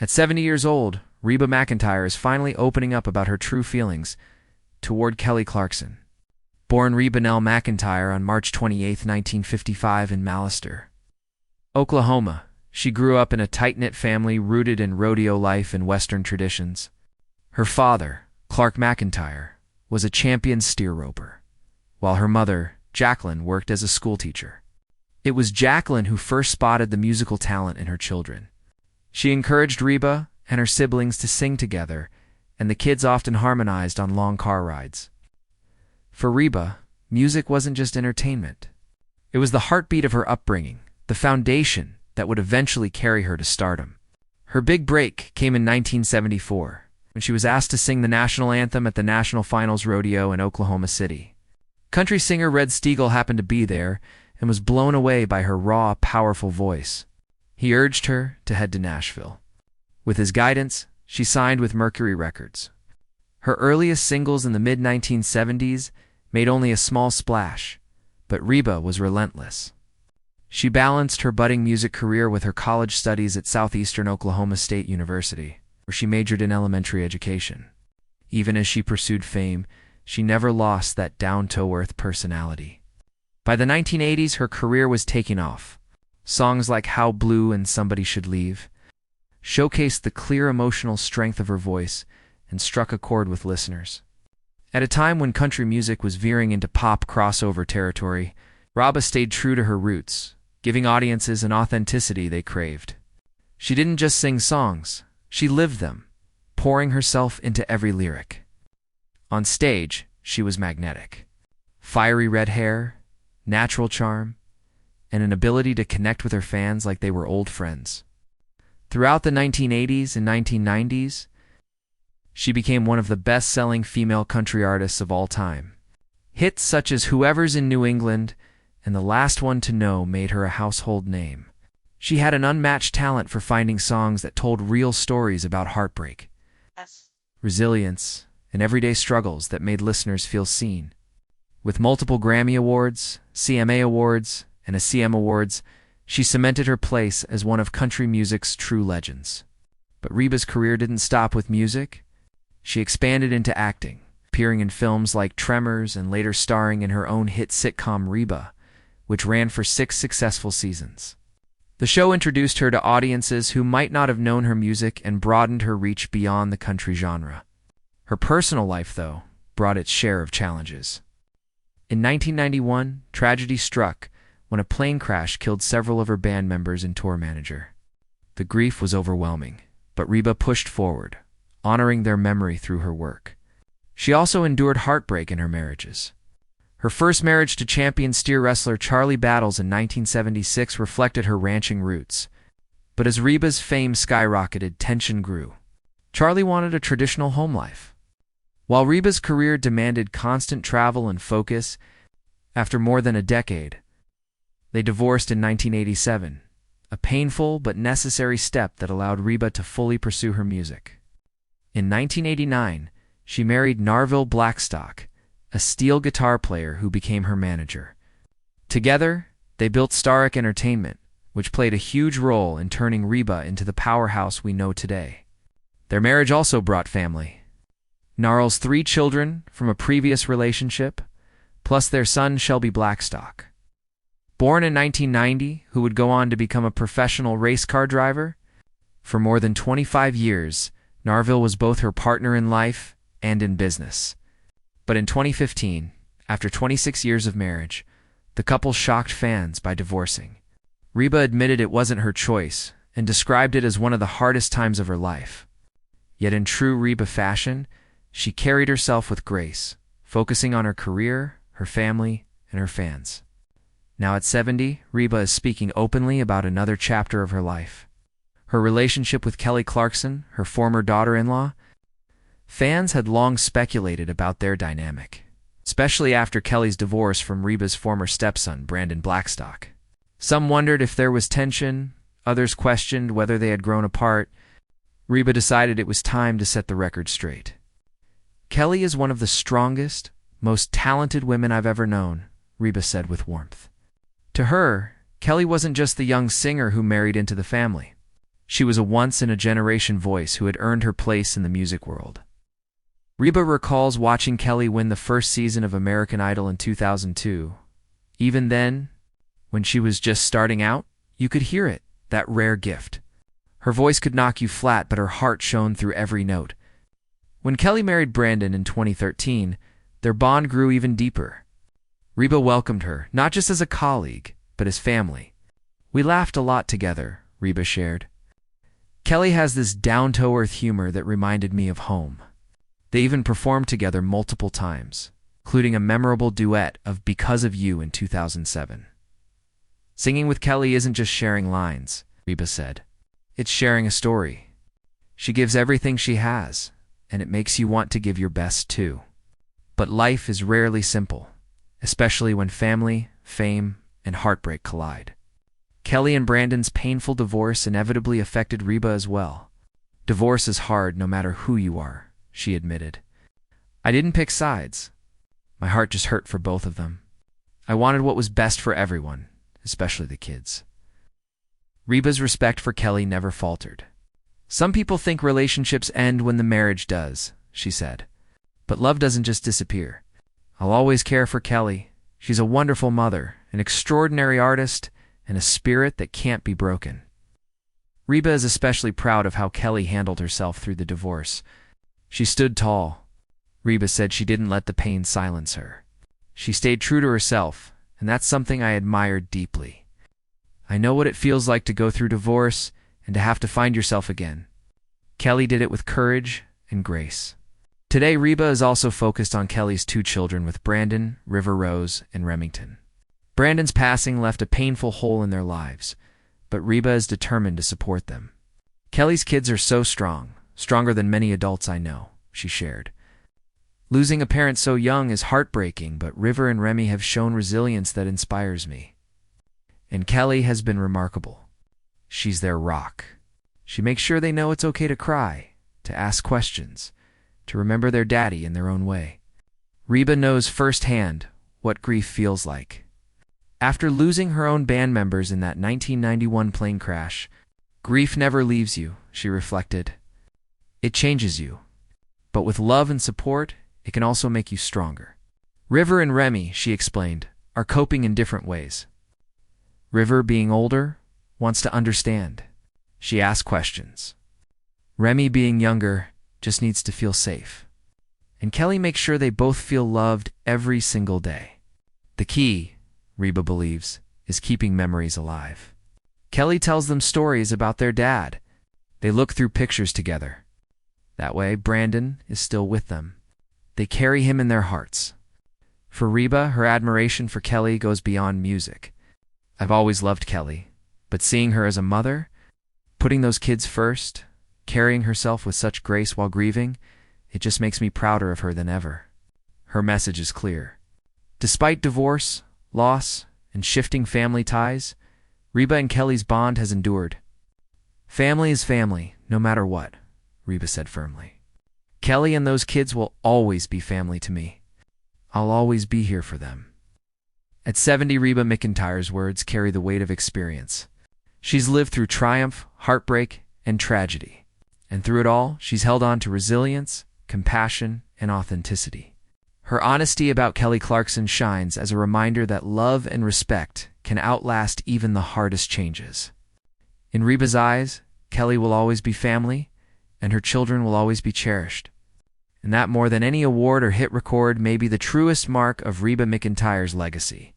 At 70 years old, Reba McEntire is finally opening up about her true feelings toward Kelly Clarkson. Born Reba McEntire on March 28, 1955 in Mallister, Oklahoma, she grew up in a tight-knit family rooted in rodeo life and Western traditions. Her father, Clark McEntire, was a champion steer roper, while her mother, Jacqueline, worked as a schoolteacher. It was Jacqueline who first spotted the musical talent in her children. She encouraged Reba and her siblings to sing together, and the kids often harmonized on long car rides. For Reba, music wasn't just entertainment. It was the heartbeat of her upbringing, the foundation that would eventually carry her to stardom. Her big break came in 1974, when she was asked to sing the national anthem at the National Finals Rodeo in Oklahoma City. Country singer Red Steagall happened to be there and was blown away by her raw, powerful voice. He urged her to head to Nashville. With his guidance, she signed with Mercury Records. Her earliest singles in the mid-1970s made only a small splash, but Reba was relentless. She balanced her budding music career with her college studies at Southeastern Oklahoma State University, where she majored in elementary education. Even as she pursued fame, she never lost that down-to-earth personality. By the 1980s, her career was taking off. Songs like How Blue and Somebody Should Leave showcased the clear emotional strength of her voice and struck a chord with listeners. At a time when country music was veering into pop crossover territory, Reba stayed true to her roots, giving audiences an authenticity they craved. She didn't just sing songs, she lived them, pouring herself into every lyric. On stage, she was magnetic. Fiery red hair, natural charm, and an ability to connect with her fans like they were old friends. Throughout the 1980s and 1990s, she became one of the best-selling female country artists of all time. Hits such as Whoever's in New England and The Last One to Know made her a household name. She had an unmatched talent for finding songs that told real stories about heartbreak, resilience, and everyday struggles that made listeners feel seen. With multiple Grammy Awards, CMA Awards, and a CM Awards, she cemented her place as one of country music's true legends. But Reba's career didn't stop with music. She expanded into acting, appearing in films like Tremors and later starring in her own hit sitcom Reba, which ran for 6 successful seasons. The show introduced her to audiences who might not have known her music and broadened her reach beyond the country genre. Her personal life, though, brought its share of challenges. In 1991, tragedy struck when a plane crash killed several of her band members and tour manager. The grief was overwhelming, but Reba pushed forward, honoring their memory through her work. She also endured heartbreak in her marriages. Her first marriage to champion steer wrestler Charlie Battles in 1976 reflected her ranching roots. But as Reba's fame skyrocketed, tension grew. Charlie wanted a traditional home life, while Reba's career demanded constant travel and focus. After more than a decade, they divorced in 1987, a painful but necessary step that allowed Reba to fully pursue her music. In 1989, she married Narville Blackstock, a steel guitar player who became her manager. Together, they built Starrick Entertainment, which played a huge role in turning Reba into the powerhouse we know today. Their marriage also brought family. Gnarl's 3 children from a previous relationship, plus their son Shelby Blackstock. Born in 1990, who would go on to become a professional race car driver. For more than 25 years, Narville was both her partner in life and in business. But in 2015, after 26 years of marriage, the couple shocked fans by divorcing. Reba admitted it wasn't her choice and described it as one of the hardest times of her life. Yet in true Reba fashion, she carried herself with grace, focusing on her career, her family, and her fans. Now at 70, Reba is speaking openly about another chapter of her life. Her relationship with Kelly Clarkson, her former daughter-in-law. Fans had long speculated about their dynamic, especially after Kelly's divorce from Reba's former stepson, Brandon Blackstock. Some wondered if there was tension, others questioned whether they had grown apart. Reba decided it was time to set the record straight. Kelly is one of the strongest, most talented women I've ever known, Reba said with warmth. To her, Kelly wasn't just the young singer who married into the family. She was a once-in-a-generation voice who had earned her place in the music world. Reba recalls watching Kelly win the first season of American Idol in 2002. Even then, when she was just starting out, you could hear it, that rare gift. Her voice could knock you flat, but her heart shone through every note. When Kelly married Brandon in 2013, their bond grew even deeper. Reba welcomed her, not just as a colleague, but as family. "We laughed a lot together," Reba shared. "Kelly has this down-to-earth humor that reminded me of home." They even performed together multiple times, including a memorable duet of "Because of You" in 2007. "Singing with Kelly isn't just sharing lines," Reba said. "It's sharing a story. She gives everything she has, and it makes you want to give your best too." But life is rarely simple, especially when family, fame, and heartbreak collide. Kelly and Brandon's painful divorce inevitably affected Reba as well. "Divorce is hard no matter who you are," she admitted. "I didn't pick sides. My heart just hurt for both of them. I wanted what was best for everyone, especially the kids." Reba's respect for Kelly never faltered. "Some people think relationships end when the marriage does," she said. "But love doesn't just disappear. I'll always care for Kelly. She's a wonderful mother, an extraordinary artist, and a spirit that can't be broken." Reba is especially proud of how Kelly handled herself through the divorce. "She stood tall." Reba said she didn't let the pain silence her. "She stayed true to herself, and that's something I admired deeply. I know what it feels like to go through divorce and to have to find yourself again. Kelly did it with courage and grace." Today, Reba is also focused on Kelly's 2 children with Brandon, River Rose, and Remington. Brandon's passing left a painful hole in their lives, but Reba is determined to support them. "Kelly's kids are so strong, stronger than many adults I know," she shared. "Losing a parent so young is heartbreaking, but River and Remy have shown resilience that inspires me. And Kelly has been remarkable. She's their rock. She makes sure they know it's okay to cry, to ask questions, to remember their daddy in their own way." Reba knows firsthand what grief feels like. After losing her own band members in that 1991 plane crash, "Grief never leaves you," she reflected. "It changes you. But with love and support, it can also make you stronger." River and Remy, she explained, are coping in different ways. River, being older, wants to understand. She asks questions. Remy, being younger, just needs to feel safe. And Kelly makes sure they both feel loved every single day. The key, Reba believes, is keeping memories alive. Kelly tells them stories about their dad. They look through pictures together. That way, Brandon is still with them. They carry him in their hearts. For Reba, her admiration for Kelly goes beyond music. "I've always loved Kelly, but seeing her as a mother, putting those kids first, carrying herself with such grace while grieving, it just makes me prouder of her than ever." Her message is clear. Despite divorce, loss, and shifting family ties, Reba and Kelly's bond has endured. "Family is family, no matter what," Reba said firmly. "Kelly and those kids will always be family to me. I'll always be here for them." At 70, Reba McEntire's words carry the weight of experience. She's lived through triumph, heartbreak, and tragedy. And through it all, she's held on to resilience, compassion, and authenticity. Her honesty about Kelly Clarkson shines as a reminder that love and respect can outlast even the hardest changes. In Reba's eyes, Kelly will always be family, and her children will always be cherished. And that, more than any award or hit record, may be the truest mark of Reba McEntire's legacy.